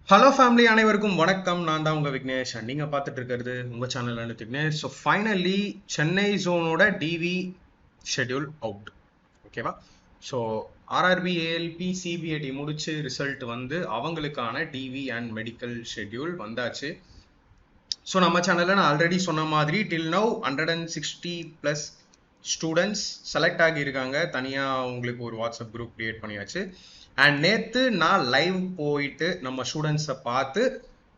Hello family அனைவருக்கும் வணக்கம். நான் தான் உங்கள் விக்னேஷ் அண்ட் நீங்கள் பார்த்துட்டு இருக்கிறது உங்கள் channel and Vignesh. So finally Chennai ஜோனோட டிவி ஷெட்யூல் அவுட். ஓகேவா? ஸோ ஆர்ஆர்பி ஏஎல்பி சிபிஐடி முடிச்சு ரிசல்ட் வந்து அவங்களுக்கான டிவி அண்ட் மெடிக்கல் ஷெட்யூல் வந்தாச்சு. ஸோ நம்ம சேனலில் நான் ஆல்ரெடி சொன்ன மாதிரி டில் நவ் 160+ ஸ்டூடெண்ட்ஸ் செலக்ட் ஆகியிருக்காங்க. தனியாக உங்களுக்கு ஒரு வாட்ஸ்அப் குரூப் கிரியேட் பண்ணியாச்சு. அண்ட் நேற்று நான் லைவ் போயிட்டு நம்ம ஸ்டூடெண்ட்ஸை பார்த்து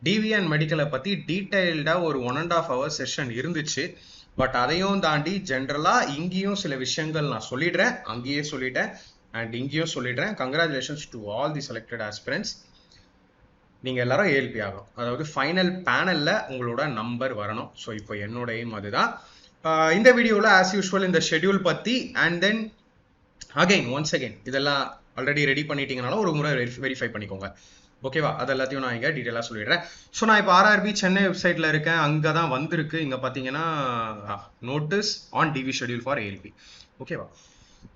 டிவி அண்ட் மெடிக்கலை பற்றி டீட்டெயில்டாக ஒரு 1.5 hour செஷன் இருந்துச்சு. பட் அதையும் தாண்டி ஜென்ரலாக இங்கேயும் சில விஷயங்கள் நான் சொல்லிடுறேன், அங்கேயே சொல்லிட்டேன் அண்ட் இங்கேயும் சொல்லிடுறேன். Congratulations to all the selected aspirants. நீங்கள் எல்லாரும் ஏஎல்பி ஆகணும், அதாவது ஃபைனல் பேனலில் உங்களோட நம்பர் வரணும். ஸோ இப்போ என்னோட எய்ம் அதுதான். இந்த வீடியோவில் ஆஸ் யூஸ்வல் இந்த ஷெட்யூல் பற்றி அண்ட் தென் ஒன்ஸ் அகைன் இதெல்லாம் ஆல்ரெடி ரெடி பண்ணிட்டீங்கனாலும் ஒரு முறை வெரிஃபை பண்ணிக்கோங்க. ஓகேவா? அது எல்லாத்தையும் நான் இங்கே டீட்டெயிலாக சொல்லிடுறேன். ஸோ நான் இப்போ ஆர்ஆர்பி சென்னை வெப்சைட்டில் இருக்கேன். அங்கே தான் வந்திருக்கு. இங்கே பார்த்தீங்கன்னா notice on DV schedule for ALP. ஓகேவா?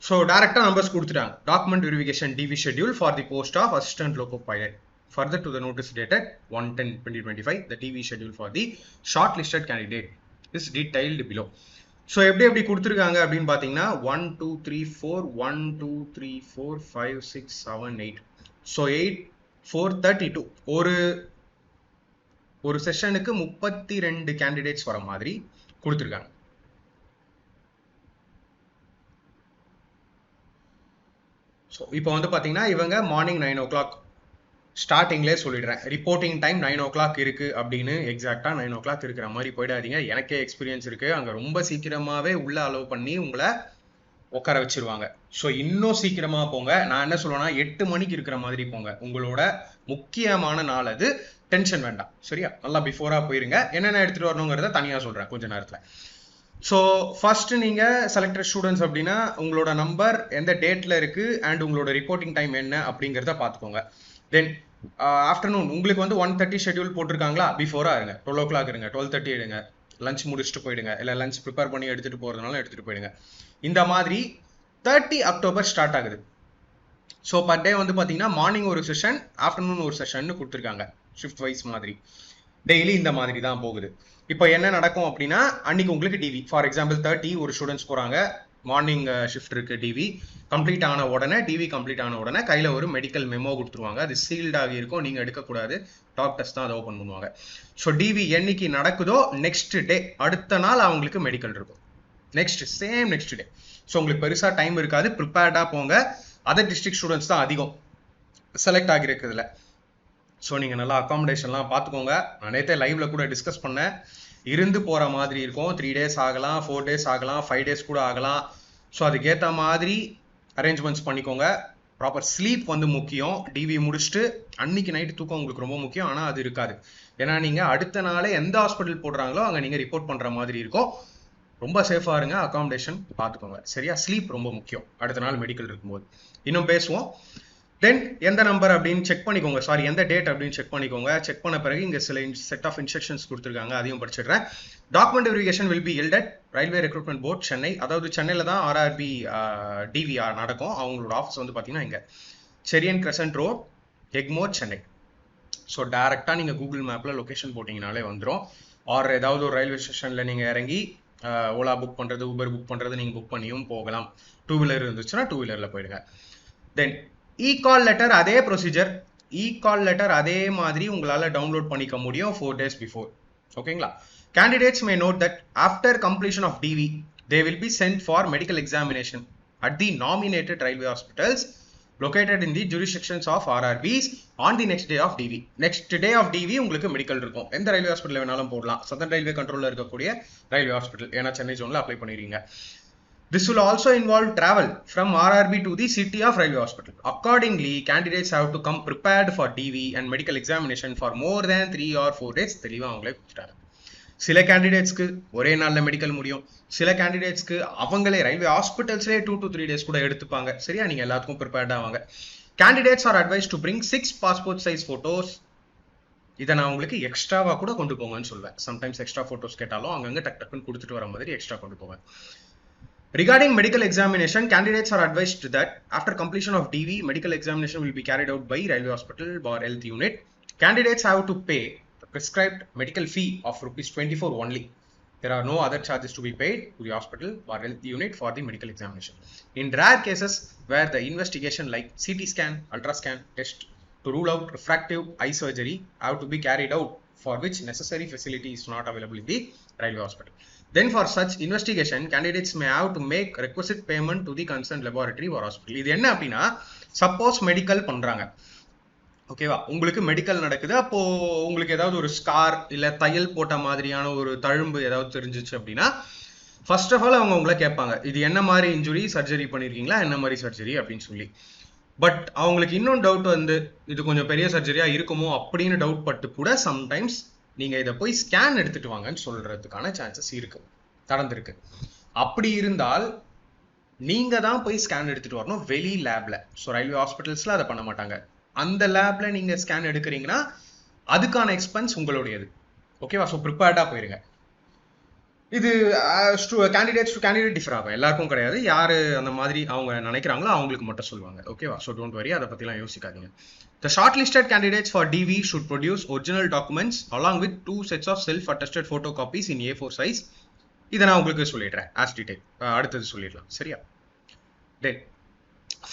ஸோ டேரெக்டாக நம்பர்ஸ் கொடுத்துட்டாங்க. Document verification DV schedule for the post of assistant loco pilot. Further to the notice dated 1/10/2025, the TV schedule for the shortlisted candidate is detailed below. So எப்படி கொடுத்துருக்காங்க அப்படின்னு பார்த்தீங்கன்னா 1 2 3 4 1 2 3 4 5 6 7 8. So 8 4 32 ஒரு செஷனுக்கு 32 candidates வர மாதிரி கொடுத்துருக்காங்க. ஸோ இப்போ வந்து பார்த்தீங்கன்னா இவங்க மார்னிங் 9 o'clock ஸ்டார்டிங்லேயே சொல்லிடுறேன். ரிப்போர்ட்டிங் டைம் 9 o'clock இருக்குது அப்படின்னு. எக்ஸாக்டாக 9 o'clock இருக்கிற மாதிரி போயிடாதீங்க. எனக்கே எக்ஸ்பீரியன்ஸ் இருக்குது. அங்கே ரொம்ப சீக்கிரமாகவே உள்ளே அலோவ் பண்ணி உங்களை உட்கார வச்சிருவாங்க. ஸோ இன்னும் சீக்கிரமாக போங்க. நான் என்ன சொல்லுவேன்னா 8 மணிக்கு இருக்கிற மாதிரி போங்க. உங்களோட முக்கியமான நாள் அது. டென்ஷன் வேண்டாம், சரியா? நல்லா பிஃபோராக போயிருங்க. என்னென்ன எடுத்துகிட்டு வரணுங்கிறத தனியாக சொல்கிறேன் கொஞ்ச நேரத்தில். ஸோ ஃபர்ஸ்ட் நீங்கள் செலக்டட் ஸ்டூடெண்ட்ஸ் அப்படின்னா உங்களோட நம்பர் எந்த டேட்டில் இருக்குது அண்ட் உங்களோட ரிப்போர்ட்டிங் டைம் என்ன அப்படிங்கிறத பார்த்துக்கோங்க. தென் ஆஃப்டர்நூன் உங்களுக்கு வந்து 1:30 ஷெட்யூல் போட்டிருக்காங்களா? பிஃபோராக இருங்க. 12 o'clock இருங்க, 12:30 எடுங்க. லஞ்ச் முடிச்சுட்டு போயிடுங்க, இல்லை லஞ்ச் ப்ரிப்பேர் பண்ணி எடுத்துகிட்டு போகிறதுனால எடுத்துகிட்டு போயிடுங்க. இந்த மாதிரி 30 October ஸ்டார்ட் ஆகுது. ஸோ பர் டே வந்து பார்த்தீங்கன்னா மார்னிங் ஒரு செஷன், ஆஃப்டர்நூன் ஒரு செஷன் கொடுத்துருக்காங்க. ஷிஃப்ட் வைஸ் மாதிரி டெய்லி இந்த மாதிரி தான் போகுது. இப்போ என்ன நடக்கும் அப்படின்னா அன்னைக்கு உங்களுக்கு டிவி ஃபார் எக்ஸாம்பிள் 30 ஒரு ஸ்டூடெண்ட்ஸ் போகிறாங்க. மார்னிங் ஷிஃப்ட் இருக்குது. டிவி கம்ப்ளீட் ஆன உடனே கையில் ஒரு மெடிக்கல் மெமோ கொடுத்துருவாங்க. அது சீல்டாகி இருக்கும், நீங்கள் எடுக்கக்கூடாது. டாக்டர்ஸ் தான் அதை ஓப்பன் பண்ணுவாங்க. ஸோ டிவி என்னைக்கு நடக்குதோ நெக்ஸ்ட் டே, அடுத்த நாள் அவங்களுக்கு மெடிக்கல் இருக்கும். Next day. ஸோ உங்களுக்கு பெருசாக டைம் இருக்காது. ப்ரிப்பேர்டாக போங்க. அதர் டிஸ்ட்ரிக்ட் ஸ்டூடெண்ட்ஸ் தான் அதிகம் செலக்ட் ஆகியிருக்கிறதுல. ஸோ நீங்கள் நல்லா அக்காமடேஷன்லாம் பார்த்துக்கோங்க. நான் நேற்றே லைவ்ல கூட டிஸ்கஸ் பண்ணேன். இருந்து போகிற மாதிரி இருக்கும். 3 days ஆகலாம், 4 days ஆகலாம், 5 days கூட ஆகலாம். ஸோ அதுக்கேற்ற மாதிரி அரேஞ்ச்மெண்ட்ஸ் பண்ணிக்கோங்க. ப்ராப்பர் ஸ்லீப் வந்து முக்கியம். டிவி முடிச்சுட்டு அன்னைக்கு நைட்டு தூக்கம் உங்களுக்கு ரொம்ப முக்கியம். ஆனால் அது இருக்காது. ஏன்னா நீங்கள் அடுத்த நாளே எந்த ஹாஸ்பிட்டல் போடுறாங்களோ அங்கே நீங்கள் ரிப்போர்ட் பண்ணுற மாதிரி இருக்கும். ரொம்ப சேஃபாக இருங்க. அக்காமடேஷன் பார்த்துக்கோங்க, சரியா? ஸ்லீப் ரொம்ப முக்கியம் அடுத்த நாள் மெடிக்கல் இருக்கும்போது. இன்னும் பேசுவோம். தென் எந்த நம்பர் அப்படின்னு செக் பண்ணிக்கோங்க. சாரி, எந்த டேட் அப்படின்னு செக் பண்ணிக்கோங்க. செக் பண்ண பிறகு இங்கே சில செட் ஆஃப் இன்ஸ்ட்ரக்ஷன்ஸ் கொடுத்துருக்காங்க, அதையும் படிச்சிடுறேன். Document verification will be held at railway recruitment board Chennai. அதாவது சென்னையில் தான் ஆர்ஆர்பி டிவிஆர் நடக்கும். அவங்களோட ஆஃபீஸ் வந்து பார்த்தீங்கன்னா இங்கே Cherian crescent road, Egmore, Chennai. So டேரெக்டாக நீங்கள் கூகுள் மேப்பில் லொக்கேஷன் போட்டிங்கனாலே வந்துடும். ஆர் ஏதாவது ஒரு ரயில்வே ஸ்டேஷனில் நீங்கள் இறங்கி ஓலா புக் பண்ணுறது, ஊபர் புக் பண்ணுறது நீங்கள் புக் பண்ணியும் போகலாம். 2-wheeler இருந்துச்சுன்னா 2-wheelerல போயிடுங்க. தென் இ-கால் லெட்டர் அதே ப்ரொசீஜர். இ-கால் லெட்டர் அதே மாதிரி உங்களால் டவுன்லோட் பண்ணிக்க முடியும் 4 days பிஃபோர். ஓகேங்களா? Candidates may note that after completion of DV they will be sent for medical examination at the nominated railway hospitals located in the jurisdictions of RRBs on the next day of DV. Next day of DV உங்களுக்கு medical இருக்கும். எந்த railway hospital வேணாலும் போடலாம். Southern railway கண்ட்ரோலில் இருக்கக்கூடிய railway hospital, ஏன்னா சென்னை ஜோனில் apply பண்ணிடுறீங்க. This will also involve travel from RRB to the city of railway hospital. Accordingly, candidates have to come prepared for DV and medical examination for more than 3 or 4 days. தெளிவாக அவங்களே கொடுத்துட்டாங்க. சில கேண்டிடேட்ஸ்க்கு ஒரே நாளில் medical முடியும். சில கேண்டிடேட்ஸ்க்கு அவங்களே ரயில்வே ஹாஸ்பிட்டல்ஸ்லேயே 2 to 3 days கூட எடுத்துப்பாங்க. சரியா? நீங்கள் எல்லாத்துக்கும் ப்ரிப்பேர்டாக ஆவாங்க. Candidates R advice to bring 6 passport size photos. இதை நான் உங்களுக்கு எக்ஸ்ட்ராவாக கூட கொண்டு போங்கன்னு சொல்லுவேன். சம்டைம்ஸ் எக்ஸ்ட்ரா ஃபோட்டோஸ் கேட்டாலும் அங்கங்கே டக்குன்னு கொடுத்துட்டு வர மாதிரி எக்ஸ்ட்ரா கொண்டு போவேன். Regarding medical examination, candidates are advised that after completion of DV, medical examination will be carried out by Railway Hospital or Health Unit Candidates have to pay the prescribed medical fee of rupees 24 only. There are no other charges to be paid to the hospital or health unit for the medical examination. In rare cases where the investigation like CT scan, ultrascan test to rule out refractive eye surgery have to be carried out, for which necessary facility is not available in the railway hospital. Then for such investigation, candidates may have to make requisite payment to the concerned laboratory or hospital. இது என்ன அப்படின்னா, suppose medical பண்றாங்க, ஓகேவா, உங்களுக்கு medical நடக்குது, அப்போ உங்களுக்கு ஏதாவது ஒரு ஸ்கார் இல்ல தையல் போட்ட மாதிரியான ஒரு தழும்பு ஏதாவது தெரிஞ்சிச்சு அப்படின்னா, ஃபர்ஸ்ட் ஆஃப் ஆல் அவங்க உங்களை கேட்பாங்க, இது என்ன மாதிரி இன்ஜுரி, சர்ஜரி பண்ணிருக்கீங்களா, என்ன மாதிரி சர்ஜரி அப்படின்னு சொல்லி. பட் அவங்களுக்கு இன்னொன்று டவுட் வந்து, இது கொஞ்சம் பெரிய சர்ஜரியா இருக்குமோ அப்படின்னு டவுட் பட்டு கூட சம்டைம்ஸ் நீங்க இதை போய் ஸ்கேன் எடுத்துட்டு வாங்கன்னு சொல்றதுக்கான சான்சஸ் இருக்கு, நடந்திருக்கு. அப்படி இருந்தால் நீங்க தான் போய் ஸ்கேன் எடுத்துட்டு வரணும் வெளி லேப்ல. ஸோ ரயில்வே ஹாஸ்பிட்டல்ஸ்ல அதை பண்ண மாட்டாங்க. அந்த லேப்ல நீங்க ஸ்கேன் எடுக்கிறீங்கன்னா அதுக்கான எக்ஸ்பென்ஸ் உங்களுடையது, ஓகேவா. ஸோ ப்ரிப்பேர்டா போயிருங்க. இது கேண்டிடேட்ஸ் டு கேண்டிடேட் டிஃபர் ஆகும், எல்லாருக்கும் கிடையாது. யாரு அந்த மாதிரி அவங்க நினைக்கிறாங்களோ அவங்களுக்கு மட்டும் சொல்லுவாங்க, ஓகேவா. ஸோ டோன்ட் வரி, அதை பத்திலாம் யோசிக்காதீங்க. The shortlisted candidates for DV should produce original documents along with 2 sets of self-attested photocopies in A4 size. இதை நான் உங்களுக்கு சொல்லிடுறேன் as detail, அடுத்தது சொல்லிடலாம், சரியா. Then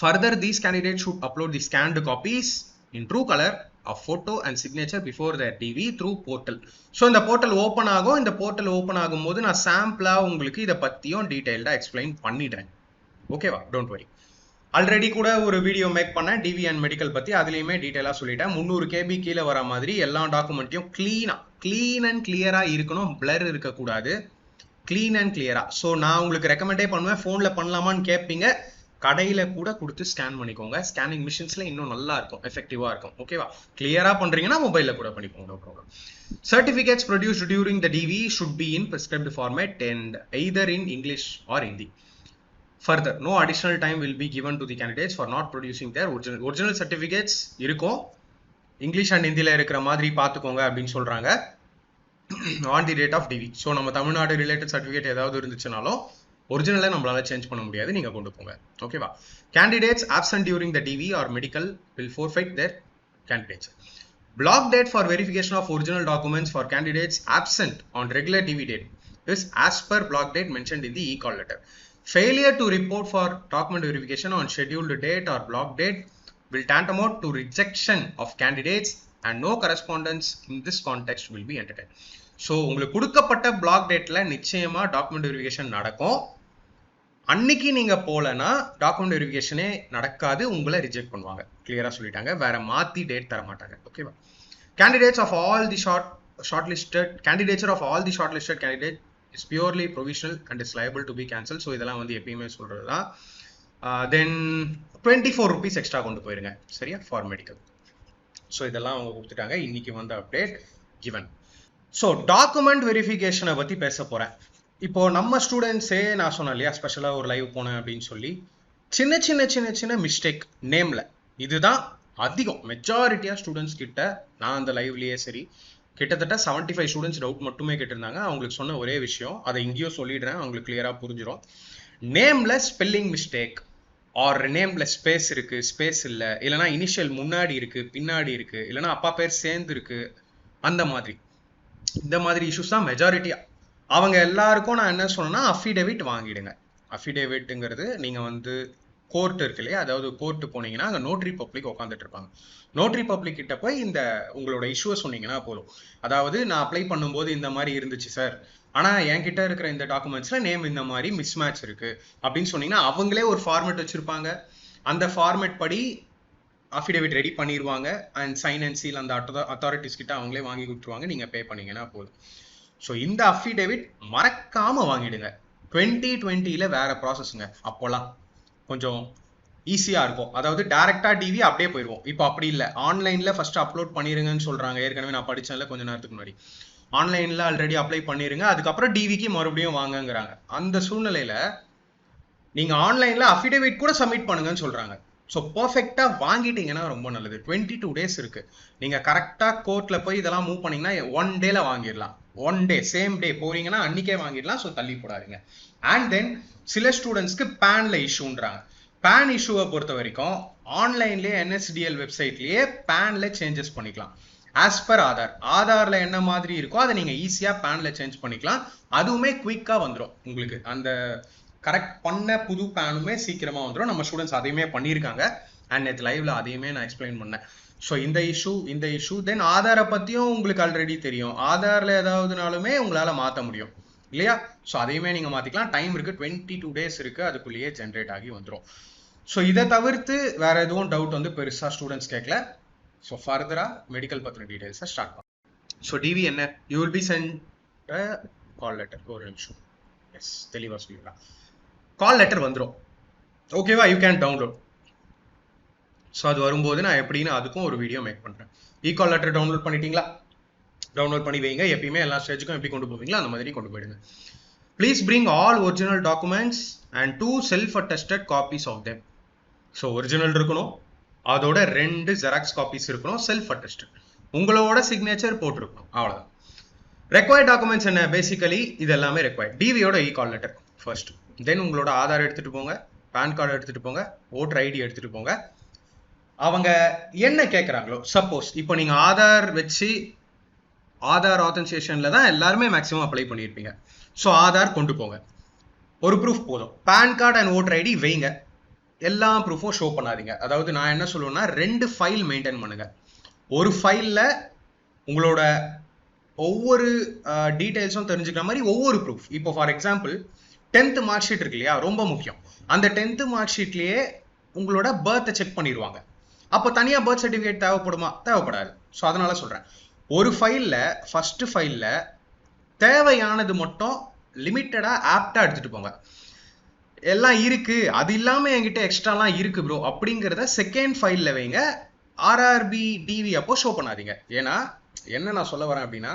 further, these candidates should upload the scanned copies in true color of photo and signature before their DV through portal. So இந்த portal open ஆகும். இந்த போர்ட்டல் ஓப்பன் ஆகும்போது நான் சாம்பிளா உங்களுக்கு இதை பத்தியும் டீடைல்டா எக்ஸ்பிளைன் பண்ணிடுறேன், ஓகேவா. Don't worry. ஆல்ரெடி கூட ஒரு வீடியோ மேக் பண்ணேன் டிவி அண்ட் மெடிக்கல் பத்தி, அதுலயுமே டீடைலா சொல்லிட்டேன். 300 KB கீழே வர மாதிரி எல்லா டாக்குமெண்ட்டையும் கிளீன் அண்ட் கிளியரா இருக்கணும், பிளர் இருக்கக்கூடாது, கிளீன் அண்ட் கிளியரா. ஸோ நான் உங்களுக்கு ரெக்கமெண்டே பண்ணுவேன், போன்ல பண்ணலாமான்னு கேட்பீங்க, கடையில கூட கொடுத்து ஸ்கேன் பண்ணிக்கோங்க. ஸ்கேனிங் மிஷின்ஸ்ல இன்னும் நல்லா இருக்கும், எஃபெக்டிவா இருக்கும், ஓகேவா. கிளியரா பண்றீங்கன்னா மொபைல்ல கூட பண்ணிக்கோங்க, no problem. Certificates produced during the DV should be in prescribed format and either in English or Hindi. Further, no additional time will be given to the candidates for not producing their original certificates. இருக்கும், English and ஹிந்தில இருக்கிற மாதிரி பார்த்துக்கோங்க அப்படின்னு சொல்றாங்க on the date of DV. So நம்ம Tamil Nadu related certificate ஏதாவது இருந்துச்சுனாலும் ஒரிஜினலை நம்மளால சேஞ்ச் பண்ண முடியாது, நீங்க கொண்டு போங்க, ஓகேவா. Candidates absent during the DV or medical will forfeit their candidature. Block date for verification of original documents for candidates absent on regular DV date is as per block date mentioned in the e-call letter. Failure to report for document verification on scheduled date or block date will tantamount to rejection of candidates and no correspondence in this context will be entertained. So உங்களுக்கு கொடுக்கப்பட்ட block dateல நிச்சயமா document verification நடக்கும். அன்னைக்கு நீங்க போலனா document verificationே நடக்காது, உங்களை reject பண்ணுவாங்க, கிளியரா சொல்லிட்டாங்க. வேற மாத்தி டேட் தர மாட்டாங்க, ஓகேவா. Candidates of all the shortlisted candidate is purely provisional and is liable to be cancelled. So இதெல்லாம் வந்து எப்பயுமே சொல்றது தான். தென் 24 rupees எக்ஸ்ட்ரா கொண்டு போயிருங்க, சரியா, ஃபார் மெடிக்கல். ஸோ இதெல்லாம் அவங்க கொடுத்துட்டாங்க. இன்னைக்கு வந்து அப்டேட் கிவன். ஸோ டாக்குமெண்ட் வெரிஃபிகேஷனை பத்தி பேச போறேன். இப்போ நம்ம ஸ்டூடெண்ட்ஸே, நான் சொன்னேன் இல்லையா ஸ்பெஷலா ஒரு லைவ் போனேன் அப்படின்னு சொல்லி, சின்ன மிஸ்டேக் நேம்ல, இதுதான் அதிகம். மெஜாரிட்டியா ஸ்டூடெண்ட்ஸ் கிட்ட நான் அந்த லைவ்லயே சரி, கிட்டத்தட்ட 75 ஸ்டூடெண்ட்ஸ் டவுட் மட்டுமே கேட்டிருந்தாங்க. அவங்களுக்கு சொன்ன ஒரே விஷயம், அதை இங்கேயும் சொல்லிடுறேன், அவங்களுக்கு கிளியரா புரிஞ்சிடும். நேம்ல ஸ்பெல்லிங் மிஸ்டேக் ஆர் நேம்ல ஸ்பேஸ் இருக்கு, ஸ்பேஸ் இல்ல, இல்லைன்னா இனிஷியல் முன்னாடி இருக்கு பின்னாடி இருக்கு, இல்லைன்னா அப்பா பேர் சேர்ந்து இருக்கு, அந்த மாதிரி இந்த மாதிரி இஷ்யூஸ் தான் மெஜாரிட்டியா. அவங்க எல்லாருக்கும் நான் என்ன சொன்னேன்னா, அஃபிடேவிட் வாங்கிடுங்க. அஃபிடேவிட்ங்கிறது நீங்க வந்து கோர்ட் இருக்கு இல்லையா, அதாவது கோர்ட்டு போனீங்கன்னா அங்கே நோட்ரி பப்ளிக் உட்காந்துட்டு இருப்பாங்க. நோட்ரி பப்ளிக் கிட்ட போய் இந்த உங்களோட இஷ்யூவை சொன்னீங்கன்னா போதும். அதாவது நான் அப்ளை பண்ணும்போது இந்த மாதிரி இருந்துச்சு சார், ஆனா என்கிட்ட இருக்கிற இந்த டாக்குமெண்ட்ஸ்ல நேம் இந்த மாதிரி மிஸ்மேட்ச் இருக்கு அப்படின்னு சொன்னீங்கன்னா, அவங்களே ஒரு ஃபார்மேட் வச்சிருப்பாங்க. அந்த ஃபார்மேட் படி அஃபிடேவிட் ரெடி பண்ணிடுவாங்க. அண்ட் சைன் அண்ட் சீல் அந்த அத்தாரிட்டிஸ் கிட்ட அவங்களே வாங்கி கொடுத்துருவாங்க, நீங்க பே பண்ணீங்கன்னா போதும். ஸோ இந்த அஃபிடேவிட் மறக்காம வாங்கிடுங்க. 2020 வேற ப்ராசஸ்ங்க, அப்போலாம் கொஞ்சம் ஈஸியா இருக்கும். அதாவது டைரக்டா டிவி அப்படியே போயிடுவோம். இப்போ அப்படி இல்லை, ஆன்லைன்ல ஃபர்ஸ்ட் அப்லோட் பண்ணிருங்கன்னு சொல்றாங்க. ஏற்கனவே நான் படிச்சேன்ல கொஞ்ச நேரத்துக்கு முன்னாடி, ஆன்லைன்ல ஆல்ரெடி அப்ளை பண்ணிருங்க, அதுக்கப்புறம் டிவிக்கு மறுபடியும் வாங்கங்கிறாங்க. அந்த சூழ்நிலையில நீங்க ஆன்லைன்ல அஃபிடேவிட் கூட சப்மிட் பண்ணுங்கன்னு சொல்றாங்க. ஸோ பர்ஃபெக்டா வாங்கிட்டீங்கன்னா ரொம்ப நல்லது. 22 days இருக்கு. நீங்க கரெக்டா கோர்ட்ல போய் இதெல்லாம் மூவ் பண்ணீங்கன்னா 1 day வாங்கிடலாம். 1 day சேம் டே போறீங்கன்னா அன்னைக்கே வாங்கிடலாம். ஸோ தள்ளி போடாதீங்க. அண்ட் தென் சில ஸ்டூடெண்ட்ஸ்க்கு பேன்ல இஷ்யூன்றாங்க. பேன் இஷ்யூவை பொறுத்த வரைக்கும் ஆன்லைன்லேயே NSDL வெப்சைட்லேயே பேன்ல சேஞ்சஸ் பண்ணிக்கலாம். As per Aadhaar. ஆதார்ல என்ன மாதிரி இருக்கோ அதை நீங்க ஈஸியா பேன்ல சேஞ்ச் பண்ணிக்கலாம். அதுவுமே குயிக்கா வந்துடும் உங்களுக்கு. அந்த கரெக்ட் பண்ண புது பேனுமே சீக்கிரமா வந்துடும். நம்ம ஸ்டூடெண்ட்ஸ் அதையுமே பண்ணியிருக்காங்க. அண்ட் நேற்று லைவ்ல அதையுமே நான் எக்ஸ்பிளைன் பண்ணேன். ஸோ இந்த இஷ்யூ தென் ஆதாரை பத்தியும் உங்களுக்கு ஆல்ரெடி தெரியும். ஆதார்ல ஏதாவதுனாலுமே உங்களால மாற்ற முடியும் இல்லையா? ஸோ அதையுமே நீங்க மாத்திக்கலாம். டைம் இருக்கு, 22 days இருக்கு, அதுக்குள்ளேயே ஜென்ரேட் ஆகி வந்துடும். ஸோ இதை தவிர்த்து வேற எதுவும் டவுட் வந்து பெருசா ஸ்டூடெண்ட்ஸ் கேட்கல. ஸோ ஃபர்தரா மெடிக்கல் பத்தின டீடைல்ஸை ஸ்டார்ட் பண்ணலாம். ஸோ டிவி என்ன, you will be send call letter. ஒரு நிமிஷம், எஸ் தெளிவாக சொல்லிடலாம். கால் லெட்டர் வந்துடும், ஓகேவா? You can download. ஸோ அது வரும்போது நான் எப்படின்னு அதுக்கும் ஒரு வீடியோ மேக் பண்ணுறேன். கால் லெட்டர் டவுன்லோட் பண்ணிட்டீங்களா? டவுன்லோட் பண்ணி வைங்க. எப்பயுமே எல்லா ஸ்டேஜுக்கும் எப்படி கொண்டு போவீங்களோ அந்த மாதிரி கொண்டு போயிடுங்க. Please bring all original documents and 2 self attested copies of them. So original இருக்கணும், அதோட 2 ஜெராக்ஸ் காப்பீஸ் இருக்கணும், செல்ஃப் அட்டஸ்டட், உங்களோட சிக்னேச்சர் போட்டிருக்கணும், அவ்வளோதான். ரெக்வயர்ட் டாக்குமெண்ட்ஸ் என்ன? பேசிக்கலி இது எல்லாமே ரெக்வயர்ட். டிவியோட கால் லெட்டர் ஃபர்ஸ்ட், தென் உங்களோட ஆதார் எடுத்துட்டு போங்க, பேன் கார்டு எடுத்துட்டு போங்க, ஓட்டர் ஐடி எடுத்துட்டு போங்க. அவங்க என்ன கேட்குறாங்களோ, சப்போஸ் இப்போ நீங்க ஆதார் வச்சு ஆதார் ஆத்தன்சியேஷன்ல தான் எல்லாருமே மேக்ஸிமம் அப்ளை பண்ணியிருப்பீங்க. ஸோ ஆதார் கொண்டு போங்க, ஒரு ப்ரூஃப் போதும். PAN card and voter ID வைங்க, எல்லா ப்ரூஃபும் ஷோ பண்ணாதீங்க. அதாவது நான் என்ன சொல்லுவேன்னா 2 ஃபைல் மெயின்டைன் பண்ணுங்க. ஒரு ஃபைலில் உங்களோட ஒவ்வொரு டீட்டெயில்ஸும் தெரிஞ்சுக்கிற மாதிரி ஒவ்வொரு ப்ரூஃப். இப்போ for example 10th mark sheet இருக்கு இல்லையா, ரொம்ப முக்கியம். அந்த 10th மார்க் ஷீட்லேயே உங்களோட பர்த்தை செக் பண்ணிடுவாங்க. அப்போ தனியாக பர்த் சர்டிஃபிகேட் தேவைப்படுமா? தேவைப்படாது. ஸோ அதனால சொல்கிறேன், ஒரு ஃபைலில் ஃபர்ஸ்ட் ஃபைலில் தேவையானது மட்டும் லிமிட்டடாக ஆப்டாக எடுத்துகிட்டு போங்க. எல்லாம் இருக்கு, அது இல்லாமல் என்கிட்ட எக்ஸ்ட்ராலாம் இருக்கு ப்ரோ அப்படிங்கிறத செகண்ட் ஃபைலில் வைங்க. ஆர்ஆர்பி டிவி அப்போ ஷோ பண்ணாதீங்க. ஏன்னா என்ன நான் சொல்ல வரேன் அப்படின்னா,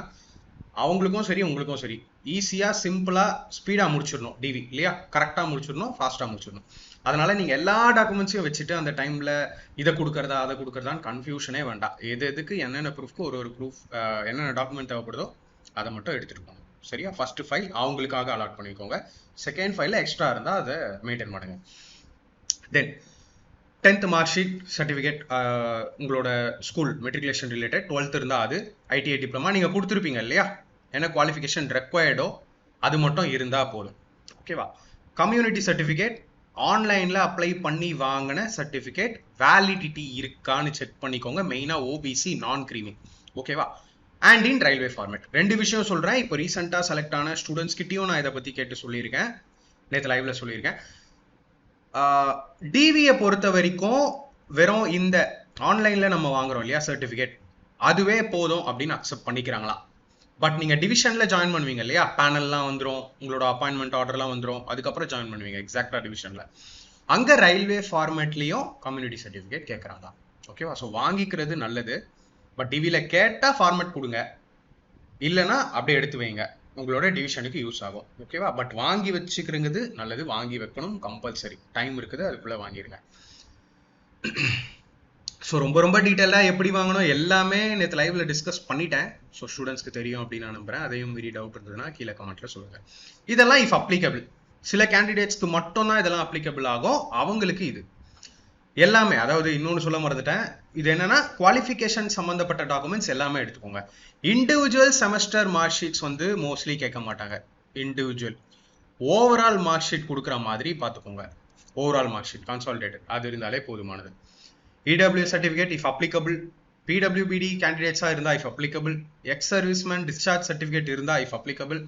அவங்களுக்கும் சரி உங்களுக்கும் சரி ஈஸியாக சிம்பிளாக ஸ்பீடாக முடிச்சிடணும் டிவி இல்லையா? கரெக்டாக முடிச்சிடணும், ஃபாஸ்ட்டாக முடிச்சிடணும். அதனால நீங்கள் எல்லா டாக்குமெண்ட்ஸையும் வச்சுட்டு அந்த டைமில் இதை கொடுக்குறதா அதை கொடுக்குறதான்னு கன்ஃபியூஷனே வேண்டாம். எதுக்கு என்னென்ன ப்ரூஃப்க்கு ஒரு ப்ரூஃப் என்னென்ன டாக்குமெண்ட் தேவைப்படுதோ அதை மட்டும் எடுத்துகிட்டு போங்க. சரியா? ஃபர்ஸ்ட் ஃபைல் அவங்களுக்காக அலாட் பண்ணிக்கோங்க, செகண்ட் ஃபைலில் எக்ஸ்ட்ரா இருந்தால் அதை மெயின்டைன் பண்ணுங்க. தென் 10th மார்க் ஷீட், சர்டிஃபிகேட், உங்களோட ஸ்கூல் மெட்ரிகுலேஷன் ரிலேட்டட், 12th இருந்தால் அது, ஐடிஐ டிப்ளமா நீங்கள் கொடுத்துருப்பீங்க இல்லையா, என்ன குவாலிஃபிகேஷன் ரெக்வயர்டோ அது மட்டும் இருந்தால் போதும், ஓகேவா? கம்யூனிட்டி சர்டிஃபிகேட், ஆன்லைனில் அப்ளை பண்ணி வாங்கின சர்டிஃபிகேட் வேலிடிட்டி இருக்கான்னு செக் பண்ணிக்கோங்க. மெயினாக ஓபிசி நான் கிரீமி, ஓகேவா? And in railway format. 2 விஷயம் சொல்கிறேன். இப்போ ரீசெண்டாக செலக்ட் ஆன ஸ்டூடெண்ட்ஸ் கிட்டையும் நான் இதை பற்றி கேட்டு சொல்லியிருக்கேன், நேற்று லைவ்ல சொல்லியிருக்கேன். டிவியை பொறுத்த வரைக்கும் வெறும் இந்த ஆன்லைனில் நம்ம வாங்குறோம் இல்லையா சர்டிஃபிகேட், அதுவே போதும் அப்படின்னு அக்செப்ட் பண்ணிக்கிறாங்களா? பட் நீங்கள் டிவிஷனில் ஜாயின் பண்ணுவீங்க இல்லையா, பேனல்லாம் வந்துடும், உங்களோட அப்பாயின்மெண்ட் ஆர்டர்லாம் வந்துடும், அதுக்கப்புறம் ஜாயின் பண்ணுவீங்க எக்ஸாக்டாக டிவிஷனில். அங்கே ரயில்வே ஃபார்மேட்லேயும் கம்யூனிட்டி சர்டிஃபிகேட் கேட்குறாங்க, ஓகேவா? ஸோ வாங்கிக்கிறது நல்லது. பட் டிவியில் கேட்டால் ஃபார்மேட் கொடுங்க, இல்லைன்னா அப்படியே எடுத்து வைங்க, உங்களோட டிவிஷனுக்கு யூஸ் ஆகும், ஓகேவா? பட் வாங்கி வச்சுக்கிறது நல்லது, வாங்கி வைக்கணும், கம்பல்சரி. டைம் இருக்குது, அதுக்குள்ளே வாங்கிடுங்க. ஸோ ரொம்ப டீட்டெயிலாக எப்படி வாங்கணும் எல்லாமே நேற்று லைவ்ல டிஸ்கஸ் பண்ணிட்டேன். ஸோ ஸ்டூடெண்ட்ஸ்க்கு தெரியும் அப்படின்னு நான் நம்புறேன். அதையும் மீறி டவுட் இருந்ததுன்னா கீழே கமெண்ட்ல சொல்லுங்க. இதெல்லாம் இஃப் அப்ளிகபிள், சில கேண்டிடேட்ஸ்க்கு மட்டும் தான் இதெல்லாம் அப்ளிகபிள் ஆகும், அவங்களுக்கு இது எல்லாமே. அதாவது இன்னொன்று சொல்ல மறந்துட்டேன், இது என்னன்னா குவாலிஃபிகேஷன் சம்மந்தப்பட்ட டாக்குமெண்ட்ஸ் எல்லாமே எடுத்துக்கோங்க. இண்டிவிஜுவல் செமஸ்டர் மார்க் ஷீட்ஸ் வந்து மோஸ்ட்லி கேட்க மாட்டாங்க. இண்டிவிஜுவல் ஓவரால் மார்க் ஷீட் கொடுக்குற மாதிரி பார்த்துக்கோங்க. ஓவரால் மார்க் ஷீட் கன்சாலிடேட்டட் அது இருந்தாலே போதுமானது. EW certificate if applicable, PWBD candidates இருந்தா if applicable, ex-serviceman discharge certificate இருந்தா if applicable,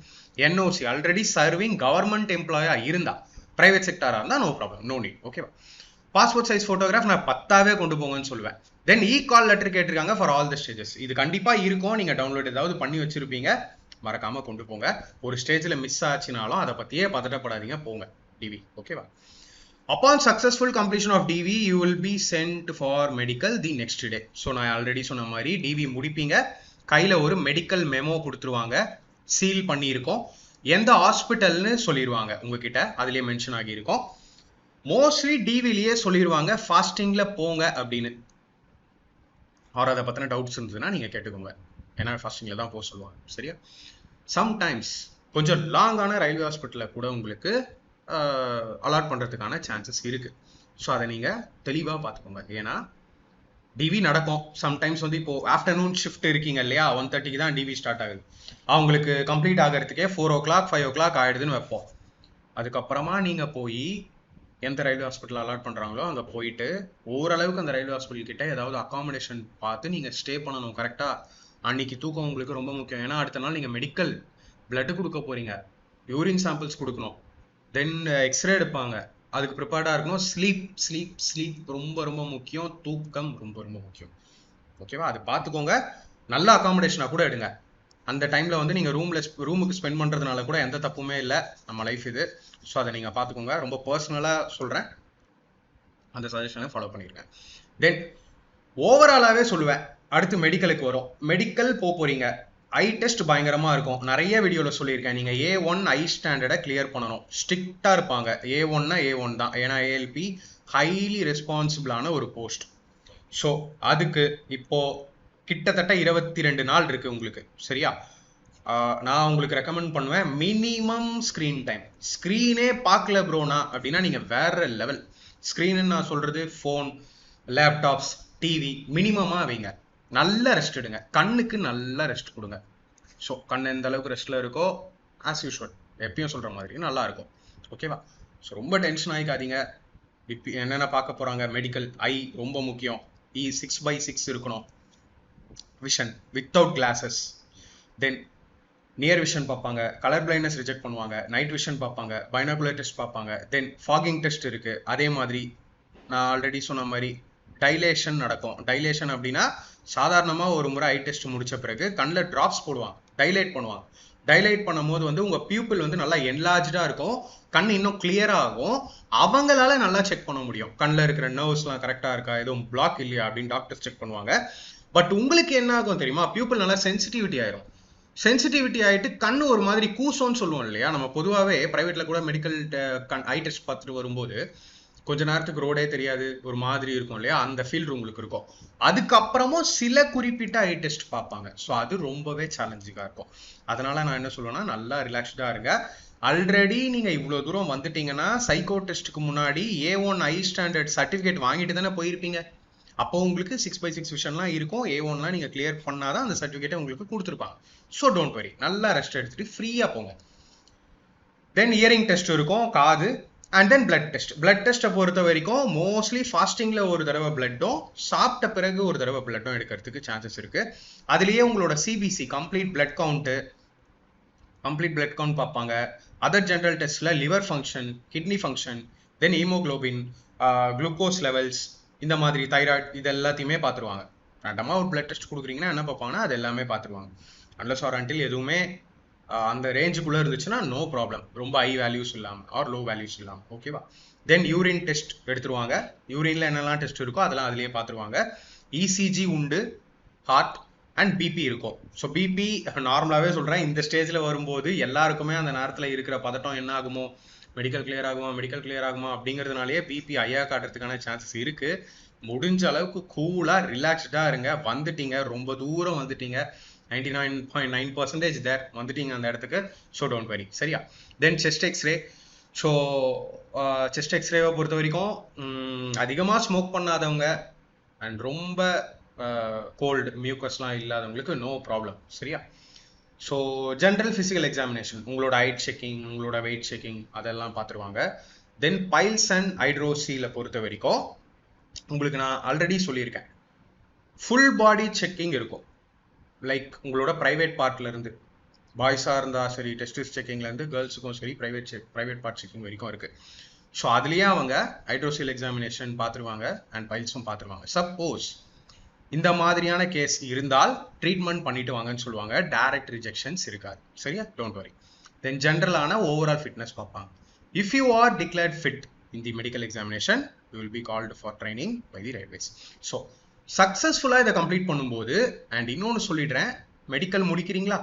NOC already serving government employee இருந்தா, private sector இருந்தா no problem, no need, ஓகேவா? பாஸ்போர்ட் சைஸ் ஃபோட்டோகிராஃப் நான் 10ஆவே கொண்டு போங்கன்னு சொல்லுவேன். தென் கால் லெட்டர் கேட்டிருக்காங்க ஃபார் ஆல் தி ஸ்டேஜஸ். இது கண்டிப்பா இருக்கும், நீங்க டவுன்லோட் ஏதாவது பண்ணி வச்சிருப்பீங்க, மறக்காம கொண்டு போங்க. ஒரு ஸ்டேஜ்ல மிஸ் ஆச்சுனாலும் அதை பத்தியே பதட்டப்படாதீங்க, போங்க டிவி, ஓகேவா? Upon successful completion of DV, you will be sent for medical the next day. So நான் ஆல்ரெடி சொன்ன மாதிரி டிவி முடிப்பீங்க, கையில் ஒரு மெடிக்கல் மெமோ கொடுத்துருவாங்க, சீல் பண்ணியிருக்கோம், எந்த ஹாஸ்பிட்டல்னு சொல்லிடுவாங்க உங்ககிட்ட, அதுலேயே மென்ஷன் ஆகியிருக்கும். மோஸ்ட்லி டிவிலேயே சொல்லிடுவாங்க ஃபாஸ்டிங்கில் போங்க அப்படின்னு. ஆர் அதை பற்றின டவுட்ஸ் இருந்ததுன்னா நீங்கள் கேட்டுக்கோங்க, ஏன்னா ஃபாஸ்டிங்கில் தான் போக சொல்லுவாங்க, சரியா? சம்டைம்ஸ் கொஞ்சம் லாங்கான ரயில்வே ஹாஸ்பிட்டலில் கூட உங்களுக்கு அலாட் பண்ணுறதுக்கான சான்சஸ் இருக்குது. ஸோ அதை நீங்கள் தெளிவாக பார்த்துக்கோங்க. ஏன்னா டிவி நடக்கும். சம்டைம்ஸ் வந்து இப்போ ஆஃப்டர்நூன் ஷிஃப்ட் இருக்கீங்க இல்லையா, 1:30க்கு தான் டிவி ஸ்டார்ட் ஆகுது. அவங்களுக்கு கம்ப்ளீட் ஆகிறதுக்கே 4 o'clock 5 o'clock ஆயிடுதுன்னு வைப்போம். அதுக்கப்புறமா நீங்கள் போய் எந்த ரயில்வே ஹாஸ்பிட்டல் அலாட் பண்ணுறாங்களோ அங்கே போயிட்டு ஓரளவுக்கு அந்த ரயில்வே ஹாஸ்பிட்டல் கிட்ட ஏதாவது அகாமடேஷன் பார்த்து நீங்கள் ஸ்டே பண்ணணும் கரெக்டாக. அன்னைக்கு தூக்கம் உங்களுக்கு ரொம்ப முக்கியம். ஏன்னா அடுத்த நாள் நீங்கள் மெடிக்கல் பிளட் கொடுக்க போகிறீங்க, யூரின் சாம்பிள்ஸ் கொடுக்கணும், தென் எக்ஸ்ரே எடுப்பாங்க. அதுக்கு ப்ரிப்பேர்டாக இருக்கணும். ஸ்லீப் ஸ்லீப் ஸ்லீப் ரொம்ப ரொம்ப முக்கியம். தூக்கம் ரொம்ப ரொம்ப முக்கியம். ஓகேவா? அது பார்த்துக்கோங்க. நல்ல அகாமடேஷனாக கூட எடுங்க. அந்த டைமில் வந்து நீங்கள் ரூமுக்கு ஸ்பெண்ட் பண்ணுறதுனால கூட எந்த தப்புமே இல்லை. நம்ம லைஃப் இது. ஸோ அதை நீங்கள் பார்த்துக்கோங்க. ரொம்ப பர்சனலாக சொல்கிறேன், அந்த சஜஷனை ஃபாலோ பண்ணிடுங்க. தென் ஓவராலாகவே சொல்லுவேன். அடுத்து மெடிக்கலுக்கு வரும். மெடிக்கல் போகிறீங்க, ஐ டெஸ்ட் பயங்கரமாக இருக்கும். நிறைய வீடியோவில் சொல்லியிருக்கேன். நீங்கள் A1 ஐ ஸ்டாண்டர்டை கிளியர் பண்ணணும். ஸ்ட்ரிக்டாக இருப்பாங்க. A1னா A1 தான். ஏன்னா ALP ஹைலி ரெஸ்பான்சிபிளான ஒரு போஸ்ட். ஸோ அதுக்கு இப்போது கிட்டத்தட்ட 22 நாள் இருக்குது உங்களுக்கு. சரியா? நான் உங்களுக்கு ரெக்கமெண்ட் பண்ணுவேன் மினிமம் ஸ்க்ரீன் டைம். ஸ்க்ரீனே பார்க்கல ப்ரோனா அப்படின்னா நீங்கள் வேற லெவல். ஸ்க்ரீனு நான் சொல்கிறது ஃபோன், லேப்டாப்ஸ், டிவி மினிமமாக வைங்க. நல்ல ரெஸ்ட் எடுங்க. கண்ணுக்கு நல்ல ரெஸ்ட் கொடுங்க. ஸோ கண் எந்த அளவுக்கு ரெஸ்ட்டில் இருக்கோ ஆஸ் யூஷுவல் எப்பயும் சொல்கிற மாதிரி நல்லா இருக்கும். ஓகேவா? ஸோ ரொம்ப டென்ஷன் ஆகிக்காதீங்க. இப்போ என்னென்ன பார்க்க போகிறாங்க? மெடிக்கல் ஐ ரொம்ப முக்கியம். 6/6 இருக்கணும். Vision without glasses. Then near vision பார்ப்பாங்க, கலர் பிளைண்ட்னஸ் ரிஜெக்ட் பண்ணுவாங்க, நைட் விஷன் பார்ப்பாங்க, பைனாகுலர் டெஸ்ட் பார்ப்பாங்க, தென் ஃபாகிங் டெஸ்ட் இருக்குது. அதே மாதிரி நான் ஆல்ரெடி சொன்ன மாதிரி டைலேஷன் நடக்கும். டைலேஷன் அப்படின்னா சாதாரணமாக ஒரு முறை ஐ டெஸ்ட் முடித்த பிறகு கண்ணில் ட்ராப்ஸ் போடுவாங்க, டைலேட் பண்ணுவாங்க. டைலைட் பண்ணும்போது வந்து உங்கள் பியூப்பிள் வந்து நல்லா என்லார்ஜாக இருக்கும், கண் இன்னும் கிளியராக ஆகும். அவங்களால நல்லா செக் பண்ண முடியும் கண்ணில் இருக்கிற நர்வ்ஸ்லாம் கரெக்டாக இருக்கா, எதுவும் பிளாக் இல்லையா அப்படின்னு டாக்டர்ஸ் செக் பண்ணுவாங்க. பட் உங்களுக்கு என்ன ஆகும் தெரியுமா? பியூப்பிள் நல்லா சென்சிட்டிவிட்டி ஆயிரும். சென்சிட்டிவிட்டி ஆகிட்டு கண் ஒரு மாதிரி கூசோன்னு சொல்லுவோம் இல்லையா? நம்ம பொதுவாகவே ப்ரைவேட்டில் கூட மெடிக்கல் ஐ டெஸ்ட் பார்த்துட்டு வரும்போது கொஞ்ச நேரத்துக்கு ரோடே தெரியாது, ஒரு மாதிரி இருக்கும் இல்லையா? அந்த ஃபீல் உங்களுக்கு இருக்கும். அதுக்கப்புறமும் சில குறிப்பிட்ட ஐ டெஸ்ட் பார்ப்பாங்க. ஸோ அது ரொம்பவே சேலஞ்சிங்காக இருக்கும். அதனால நான் என்ன சொல்லுவேன்னா, நல்லா ரிலாக்ஸ்டாக இருங்க. ஆல்ரெடி நீங்கள் இவ்வளோ தூரம் வந்துட்டீங்கன்னா சைக்கோ டெஸ்ட்டுக்கு முன்னாடி A1 ஐ ஸ்டாண்டர்ட் சர்டிஃபிகேட் வாங்கிட்டு தானே போயிருப்பீங்க. அப்போ உங்களுக்கு 6/6 விஷன்லாம் இருக்கும். A1லாம் நீங்கள் கிளியர் பண்ணாதான் அந்த சர்டிஃபிகேட்டை உங்களுக்கு கொடுத்துருப்பாங்க. ஸோ டோன்ட் வரி, நல்லா ரெஸ்ட் எடுத்துகிட்டு ஃப்ரீயாக போங்க. தென் இயரிங் டெஸ்ட் இருக்கும், காது. And then blood test. Blood டெஸ்ட்டை பொறுத்த வரைக்கும் மோஸ்ட்லி ஃபாஸ்டிங்கில் ஒரு தடவை பிளட்டும், சாப்பிட்ட பிறகு ஒரு தடவை பிளட்டும் எடுக்கிறதுக்கு சான்சஸ் இருக்குது. அதுலேயே உங்களோட CBC கம்ப்ளீட் பிளட் கவுண்ட் பார்ப்பாங்க. அதர் ஜென்ரல் டெஸ்ட்டில் லிவர் ஃபங்க்ஷன், கிட்னி ஃபங்க்ஷன், தென் ஹீமோக்ளோபின், குளுக்கோஸ் லெவல்ஸ், இந்த மாதிரி தைராய்டு, இது எல்லாத்தையுமே பார்த்துருவாங்க. ரேண்டமாக ஒரு பிளட் டெஸ்ட் கொடுக்குறீங்கன்னா என்ன பார்ப்பாங்கன்னா அது எல்லாமே பார்த்துருவாங்க. அன்லஸ் ஆர் அன்டில் எதுவுமே அந்த ரேஞ்சுக்குள்ளே இருந்துச்சுன்னா நோ ப்ராப்ளம். ரொம்ப ஹை வேல்யூஸ் இல்லாமல் ஆர் லோ வேல்யூஸ் இல்லாமல். ஓகேவா? தென் யூரின் டெஸ்ட் எடுத்துருவாங்க. யூரினில் என்னெல்லாம் டெஸ்ட் இருக்கோ அதெல்லாம் அதுலேயே பார்த்துருவாங்க. ECG உண்டு, ஹார்ட் அண்ட் BP இருக்கும். ஸோ BP நார்மலாகவே சொல்கிறேன், இந்த ஸ்டேஜில் வரும்போது எல்லாருக்குமே அந்த நேரத்தில் இருக்கிற பதட்டம் என்ன ஆகுமோ, மெடிக்கல் கிளியர் ஆகுமா அப்படிங்கிறதுனாலேயே BP ஐயா காட்டுறதுக்கான சான்சஸ் இருக்குது. முடிஞ்ச அளவுக்கு கூலாக ரிலாக்ஸ்டாக இருங்க. வந்துட்டீங்க, ரொம்ப தூரம் வந்துட்டீங்க, 99.9% தேர் வந்துட்டீங்க அந்த இடத்துக்கு. So don't worry. சரியா? தென் செஸ்ட் எக்ஸ்ரே. ஸோ செஸ்ட் எக்ஸ்ரேவை பொறுத்த வரைக்கும் அதிகமாக ஸ்மோக் பண்ணாதவங்க அண்ட் ரொம்ப கோல்டு மியூக்கஸ்லாம் இல்லாதவங்களுக்கு நோ ப்ராப்ளம். சரியா? ஸோ ஜென்ரல் ஃபிசிக்கல் எக்ஸாமினேஷன், உங்களோட ஹைட் செக்கிங், உங்களோட வெயிட் செக்கிங், அதெல்லாம் பார்த்துருவாங்க. தென் பைல்ஸ் அண்ட் ஹைட்ரோசியில் பொறுத்த வரைக்கும் உங்களுக்கு நான் ஆல்ரெடி சொல்லியிருக்கேன், ஃபுல் பாடி செக்கிங் இருக்கும். லைக் உங்களோட ப்ரைவேட் பார்ட்லேருந்து, பாய்ஸாக இருந்தால் சரி டெஸ்டிஸ் செக்கிங்லேருந்து கேர்ள்ஸுக்கும் சரி ப்ரைவேட் பார்ட் செக்கிங் வரைக்கும் இருக்குது. ஸோ அதுலேயே அவங்க ஹைட்ரோசியல் எக்ஸாமினேஷன் பார்த்துருவாங்க அண்ட் பைல்ஸும் பார்த்துருவாங்க. சப்போஸ் இந்த மாதிரியான கேஸ் இருந்தால் ட்ரீட்மெண்ட் பண்ணிட்டு வாங்கன்னு சொல்லுவாங்க. டைரக்ட் ரிஜெக்ஷன்ஸ் இருக்காது. சரியா? Don't worry. தென் ஜென்ரலான ஓவரால் ஃபிட்னஸ் பார்ப்பாங்க. If you are declared fit in the medical examination you will be called for training by the railways. So சக்ஸஸ்ஃபுல்லாக இதை கம்ப்ளீட் பண்ணும்போது, அண்ட் இன்னொன்று சொல்லிடுறேன், மெடிக்கல் முடிக்கிறீங்களா,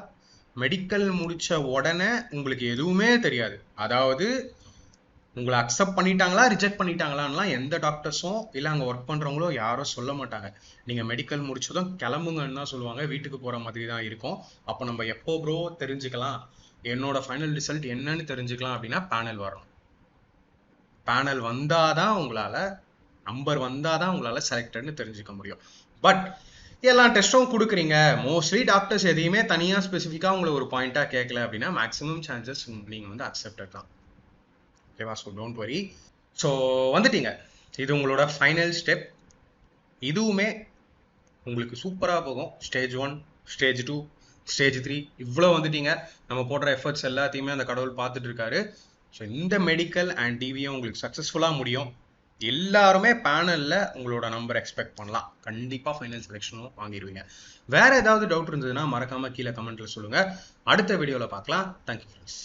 மெடிக்கல் முடித்த உடனே உங்களுக்கு எதுவுமே தெரியாது. அதாவது உங்களை அக்செப்ட் பண்ணிட்டாங்களா ரிஜெக்ட் பண்ணிட்டாங்களான்லாம் எந்த டாக்டர்ஸும் இல்லை அங்கே ஒர்க் பண்ணுறவங்களோ யாரும் சொல்ல மாட்டாங்க. நீங்கள் மெடிக்கல் முடிச்சதும் கிளம்புங்கன்னு தான் சொல்லுவாங்க. வீட்டுக்கு போகிற மாதிரி தான் இருக்கும். அப்போ நம்ம எப்போ ப்ரோ தெரிஞ்சுக்கலாம், என்னோட ஃபைனல் ரிசல்ட் என்னன்னு தெரிஞ்சுக்கலாம் அப்படின்னா பேனல் வரணும். பேனல் வந்தால் தான் உங்களால், நம்பர் வந்தால் தான் உங்களால் செலக்டட்னு தெரிஞ்சுக்க முடியும். பட் எல்லா டெஸ்ட்டும் கொடுக்குறீங்க, மோஸ்ட்லி டாக்டர்ஸ் எதையுமே தனியாக ஸ்பெசிஃபிக்காக உங்களை ஒரு பாயிண்டாக கேட்கல அப்படின்னா மேக்ஸிமம் சான்சஸ் நீங்கள் வந்து அக்செப்டட் தான். ஓகேவா? So don't worry. ஸோ வந்துட்டீங்க, இது உங்களோட ஃபைனல் ஸ்டெப். இதுவுமே உங்களுக்கு சூப்பராக போகும். ஸ்டேஜ் 1, ஸ்டேஜ் 2, ஸ்டேஜ் 3 இவ்வளோ வந்துட்டீங்க. நம்ம போடுற எஃபர்ட்ஸ் எல்லாத்தையுமே அந்த கடவுள் பார்த்துட்டு இருக்காரு. ஸோ இந்த மெடிக்கல் அண்ட் டிவியும் உங்களுக்கு சக்ஸஸ்ஃபுல்லாக முடியும். எல்லாருமே பேனலில் உங்களோட நம்பர் எக்ஸ்பெக்ட் பண்ணலாம். கண்டிப்பாக ஃபைனல் செலெக்ஷனும் வாங்கிடுவீங்க. வேற ஏதாவது டவுட் இருந்ததுன்னா மறக்காமல் கீழே கமெண்ட்டில் சொல்லுங்கள். அடுத்த வீடியோவில் பார்க்கலாம். Thank you friends.